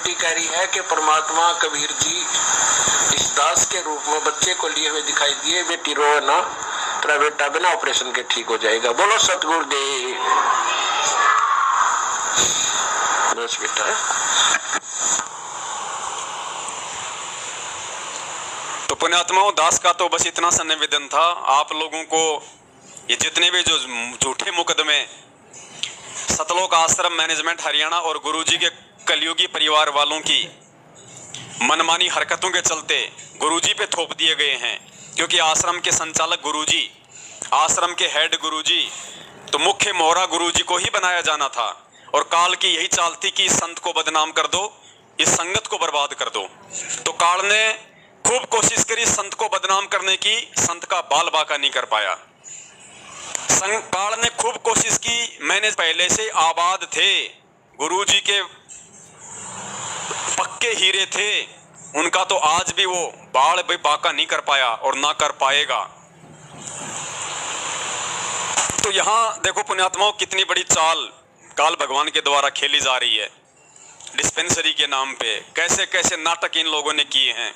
भक्ति कह रही है कि परमात्मा कबीर जी इस दास के रूप में बच्चे को लिए हुए दिखाई दिए, बेटी रो ना, तेरा बेटा बिना ऑपरेशन के ठीक हो जाएगा। बोलो सतगुरुदेव। बस बेटा। तो पुण्यात्माओं, दास का तो बस इतना सा निवेदन था आप लोगों को, ये जितने भी जो झूठे मुकदमे सतलोक आश्रम मैनेजमेंट हरियाणा और गुरुजी के कलयुगी परिवार वालों की मनमानी हरकतों के चलते गुरुजी पे थोप दिए गए हैं, क्योंकि आश्रम के संचालक गुरुजी, आश्रम के हेड गुरुजी, तो मुख्य मोहरा गुरुजी को ही बनाया जाना था। और काल की यही चाल थी कि इस संत को बदनाम कर दो, इस संगत को बर्बाद कर दो। तो काल ने खूब कोशिश करी संत को बदनाम करने की, संत का बाल बाका नहीं कर पाया। काल ने खूब कोशिश की, मैंने पहले से आबाद थे, गुरुजी के पक्के हीरे थे, उनका तो आज भी वो बाल भी बाका नहीं कर पाया और ना कर पाएगा। तो यहां देखो पुण्यात्माओं, कितनी बड़ी चाल काल भगवान के द्वारा खेली जा रही है। डिस्पेंसरी के नाम पे कैसे कैसे नाटक इन लोगों ने किए हैं।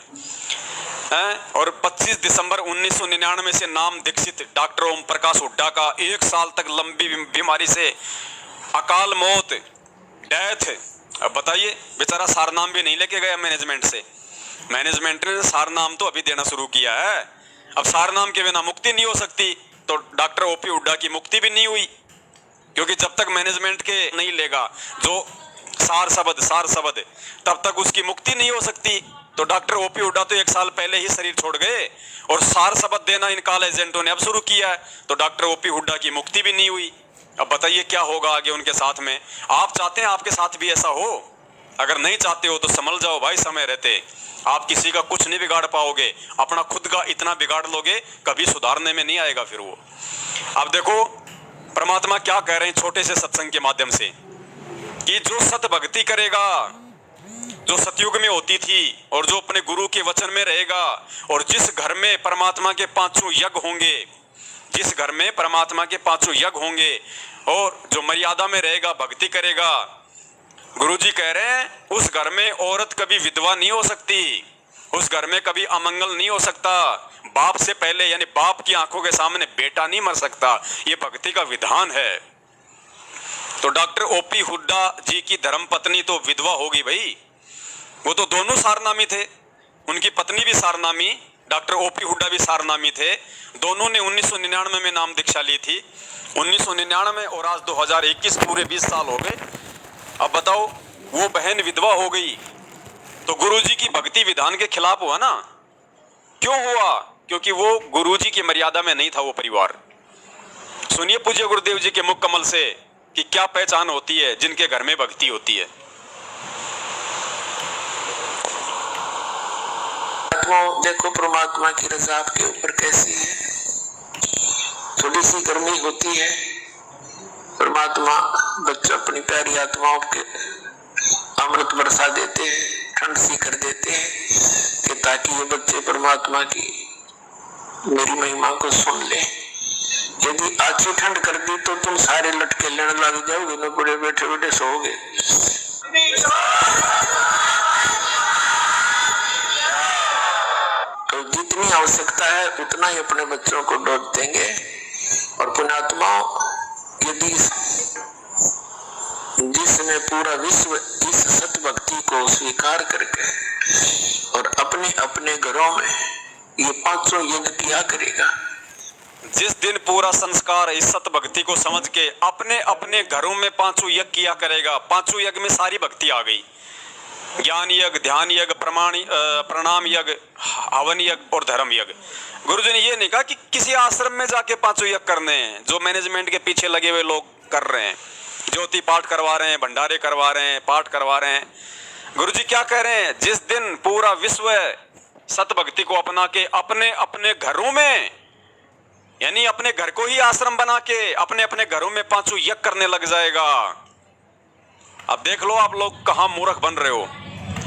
और 25 दिसंबर 1999 से नाम दीक्षित डॉक्टर ओम प्रकाश हुड्डा का 1 साल तक लंबी बीमारी से अकाल मौत, डेथ। अब बताइए, बेचारा सारनाम भी नहीं लेके गया मैनेजमेंट से। मैनेजमेंट ने सारनाम तो अभी देना शुरू किया है। अब सारनाम के बिना मुक्ति नहीं हो सकती, तो डॉक्टर ओपी हुड्डा की मुक्ति भी नहीं हुई, क्योंकि जब तक मैनेजमेंट के नहीं लेगा जो सार शब्द, तब तक उसकी मुक्ति नहीं हो सकती। तो डॉक्टर ओपी हुड्डा तो 1 साल पहले ही शरीर छोड़ गए और सार शब्द देना इन काल एजेंटों ने अब शुरू किया है, तो डॉक्टर ओपी हुड्डा की मुक्ति भी नहीं हुई। अब बताइए क्या होगा आगे उनके साथ में। आप चाहते हैं आपके साथ भी ऐसा हो? अगर नहीं चाहते हो तो संभल जाओ भाई, समय रहते। आप किसी का कुछ नहीं बिगाड़ पाओगे, अपना खुद का इतना बिगाड़ लोगे कभी सुधारने में नहीं आएगा फिर वो। अब देखो परमात्मा क्या कह रहे हैं छोटे से सत्संग के माध्यम से, कि जो सत भक्ति करेगा, जो सतयुग में होती थी, और जो अपने गुरु के वचन में रहेगा, और जिस घर में परमात्मा के 5 यज्ञ होंगे, जिस घर में परमात्मा के 5 यज्ञ होंगे, और जो मर्यादा में रहेगा, भक्ति करेगा, गुरुजी कह रहे हैं उस घर में औरत कभी विधवा नहीं हो सकती, उस घर में कभी अमंगल नहीं हो सकता। बाप से पहले यानी बाप की आंखों के सामने बेटा नहीं मर सकता, ये भक्ति का विधान है। तो डॉक्टर ओपी हुड्डा जी की धर्मपत्नी तो विधवा होगी भाई, वो तो दोनों सारनामी थे, उनकी पत्नी भी सारनामी, डॉक्टर ओपी हुड्डा भी सारनामी थे। दोनों ने 1999 में नाम दीक्षा ली थी, 1999 और आज 2021 पूरे 20 साल हो गए। अब बताओ वो बहन विधवा हो गई तो गुरुजी की भक्ति विधान के खिलाफ हुआ ना? क्यों हुआ? क्योंकि वो गुरुजी की मर्यादा में नहीं था वो परिवार। सुनिए पूज्य गुरुदेव जी के मुख कमल से कि क्या पहचान होती है जिनके घर में भक्ति होती है। देखो परमात्मा की रजा आपके ऊपर कैसी है, थोड़ी सी गर्मी होती है, परमात्मा बच्चा अपनी प्यारी आत्माओं के अमृत बरसा देते हैं, ठंड सी कर देते हैं, कि ताकि ये बच्चे परमात्मा की मेरी महिमा को सुन ले। यदि अच्छी ठंड कर दी तो तुम सारे लटके लेने लग जाओगे, न बड़े बैठे बैठे सोओगे। तो जितनी आवश्यकता है उतना ही अपने बच्चों को डोज देंगे। और पुण्यात्माओं, यदि जिसने पूरा विश्व इस सत भक्ति को स्वीकार करके और अपने अपने घरों में ये 500 यज्ञ किया करेगा, जिस दिन पूरा संस्कार इस सत भक्ति को समझ के अपने अपने घरों में 500 यज्ञ किया करेगा, 500 यज्ञ में सारी भक्ति आ गई, ज्ञान यज्ञ, ध्यान यज्ञ, प्रणाम यज्ञ, हवन यज्ञ और धर्म यज्ञ। गुरुजी ने ये नहीं कहा कि किसी आश्रम में जाके 500 यज्ञ करने हैं, जो मैनेजमेंट के पीछे लगे हुए लोग कर रहे हैं, ज्योति पाठ करवा रहे हैं, भंडारे करवा रहे हैं, पाठ करवा रहे हैं। गुरुजी क्या कह रहे हैं? जिस दिन पूरा विश्व सत भक्ति को अपना के अपने अपने घरों में, यानी अपने घर को ही आश्रम बना के अपने अपने घरों में 500 यज्ञ करने लग जाएगा। अब देख लो आप लोग कहां मूर्ख बन रहे हो।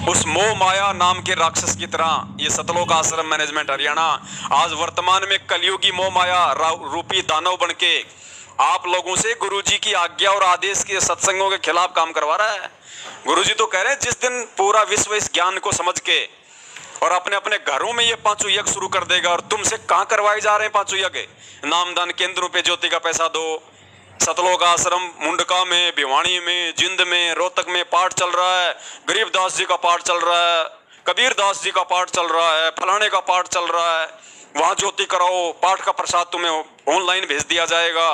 उस मोह माया नाम के राक्षस की तरह ये सतलोक आश्रम मैनेजमेंट हरियाणा आज वर्तमान में कलयुगी मोह माया रूपी दानव बन के आप लोगों से गुरुजी की आज्ञा और आदेश के सत्संगों के खिलाफ काम करवा रहा है। गुरुजी तो कह रहे हैं जिस दिन पूरा विश्व इस ज्ञान को समझ के और अपने अपने घरों में ये पांचों यज्ञ शुरू कर देगा, और तुमसे कहां करवाए जा रहे हैं पांचों यज्ञ? नामदान केंद्रों पे ज्योति का पैसा दो, सतलोक आश्रम मुंडका में, भिवानी में, जिंद में, रोहतक में पाठ चल रहा है, गरीबदास जी का पाठ चल रहा है, कबीर दास जी का पाठ चल रहा है, फलाने का पाठ चल रहा है, वहां ज्योति कराओ, पाठ का प्रसाद तुम्हें ऑनलाइन भेज दिया जाएगा।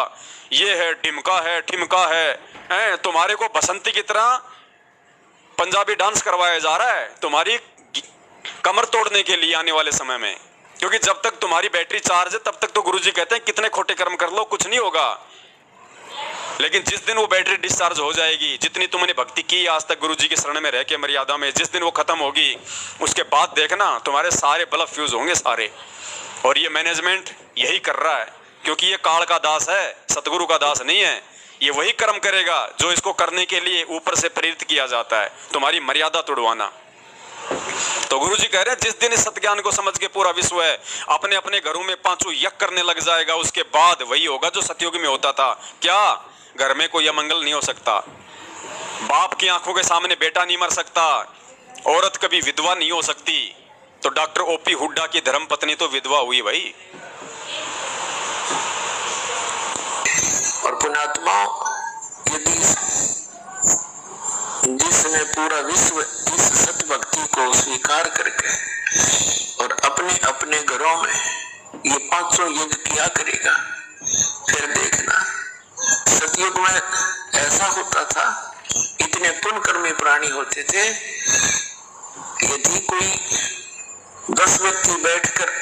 ये है ढिमका है, ठिमका है, तुम्हारे को बसंती की तरह पंजाबी डांस करवाया जा रहा है तुम्हारी कमर तोड़ने के लिए आने वाले समय में। क्योंकि जब तक तुम्हारी बैटरी चार्ज है तब तक तो गुरुजी कहते हैं कितने खोटे कर्म कर लो कुछ नहीं होगा, लेकिन जिस दिन वो बैटरी डिस्चार्ज हो जाएगी, जितनी तुमने भक्ति की आज तक गुरुजी के शरण में रह के मर्यादा में, जिस दिन वो खत्म होगी उसके बाद देखना तुम्हारे सारे बल्ब फ्यूज होंगे सारे। और ये मैनेजमेंट यही कर रहा है, क्योंकि ये काल का दास है, सतगुरु का दास नहीं है। ये वही कर्म करेगा जो इसको करने के लिए ऊपर से प्रेरित किया जाता है, तुम्हारी मर्यादा तोड़वाना। तो गुरुजी कह रहे हैं जिस दिन इस सत्ज्ञान को समझ के पूरा विश्व है अपने अपने घरों में पांचों यज्ञ करने लग जाएगा, उसके बाद वही होगा जो सतयुग में होता था। क्या? घर में कोई अमंगल नहीं हो सकता, बाप की आंखों के सामने बेटा नहीं मर सकता, औरत कभी विधवा नहीं हो सकती। तो डॉक्टर ओपी हुड्डा की धर्मपत्नी तो विधवा हुई भाई। और पुण्यात्मा, यदि जिसने पूरा विश्व इस सत्य भक्ति को स्वीकार करके और अपने अपने घरों में ये पांचों यज्ञ किया करेगा, फिर देखना सतयुग में ऐसा होता था, इतने पुण्यकर्मी प्राणी होते थे, यदि कोई 10 व्यक्ति बैठकर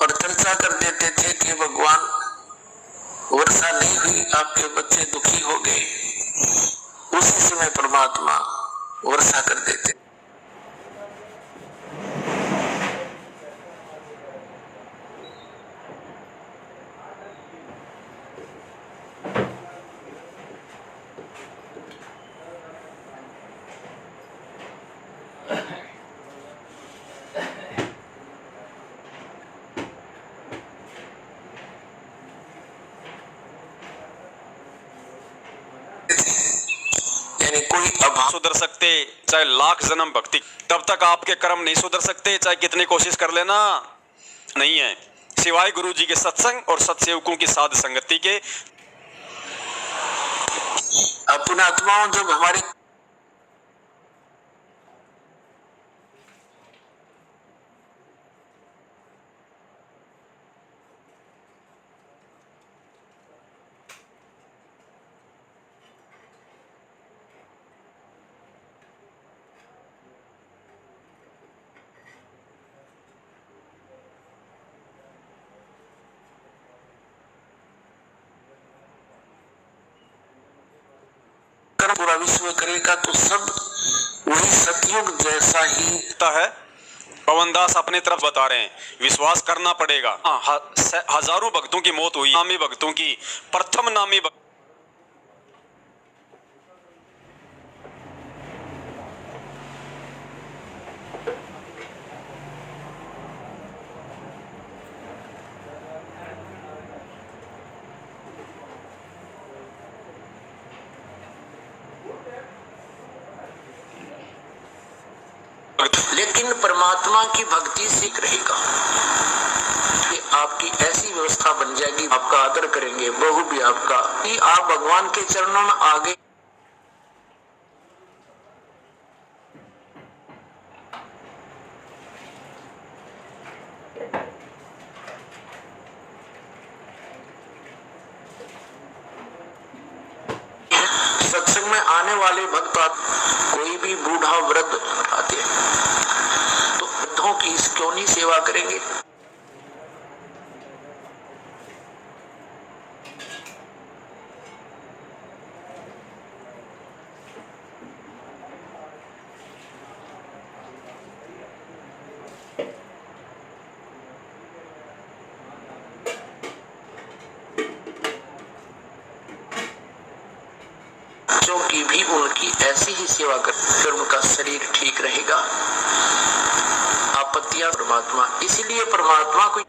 और चर्चा कर देते थे कि भगवान वर्षा नहीं हुई, आपके बच्चे दुखी हो गए, उसी समय परमात्मा वर्षा कर देते। कोई अभाव सुधर सकते चाहे लाख जन्म भक्ति, तब तक आपके कर्म नहीं सुधर सकते चाहे कितनी कोशिश कर लेना, नहीं है सिवाय गुरुजी के सत्संग और सत्सेवकों की साध संगति के। अपने आत्माओं जब हमारे पूरा विश्व करेगा तो सब वही सतयुग जैसा ही है। पवनदास अपने तरफ बता रहे हैं, विश्वास करना पड़ेगा। हजारों भक्तों की मौत हुई, नामी भक्तों की, प्रथम नामी लेकिन परमात्मा की भक्ति सीख रहेगा कि आपकी ऐसी व्यवस्था बन जाएगी, आपका आदर करेंगे, बहु भी आपका, कि आप भगवान के चरणों में आगे सत्संग में आने वाले भक्त, कोई भी बूढ़ा वृद्ध आते हैं तो वृद्धों की क्यों नहीं सेवा करेंगे? की भी उनकी ऐसी ही सेवा कर, फिर उनका शरीर ठीक रहेगा। आपत्तियां परमात्मा, इसीलिए परमात्मा को